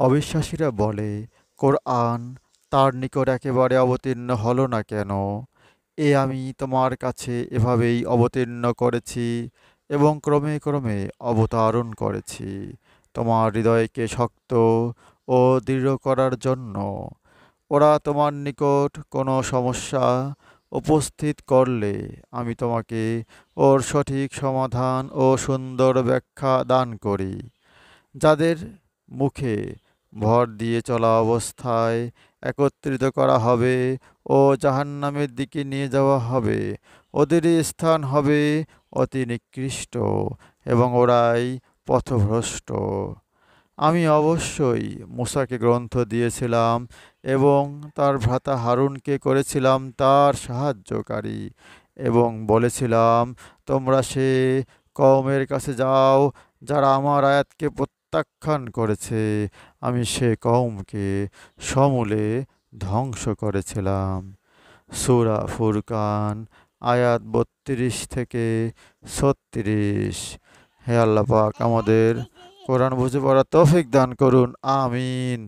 অবিশ্বাসীরা বলে, কোরআন তার নিকট একেবারে অবতীর্ণ হলো না কেন? আমি তোমার কাছে এভাবেই অবতীর্ণ করেছি এবং ক্রমে ক্রমে অবতারণ করেছি তোমার হৃদয়কে শক্ত ও দৃঢ় করার জন্য। ওরা তোমার নিকট কোনো সমস্যা উপস্থিত করলে আমি তোমাকে ওর সঠিক সমাধান ও সুন্দর ব্যাখ্যা দান করি। যাদের মুখে ভর দিয়ে চলা অবস্থায় একত্রিত করা হবে ও জাহান্নামের দিকে নিয়ে যাওয়া হবে, ওদেরই স্থান হবে অতি নিকৃষ্ট এবং ওরাই পথভ্রষ্ট। আমি অবশ্যই মুসাকে গ্রন্থ দিয়েছিলাম এবং তার ভ্রাতা হারুনকে করেছিলাম তার সাহায্যকারী এবং বলেছিলাম, তোমরা সে কওমের কাছে যাও যারা আমার আয়াতকে প্রত্যাখ্যান করেছে। আমি সে কওমকে সমূলে ধ্বংস করেছিলাম। সূরা ফুরকান আয়াত ৩২ থেকে ৩৬। হে আল্লাহ পাক আমাদের কোরআন বুঝে পড়ার তৌফিক দান করুন। আমিন।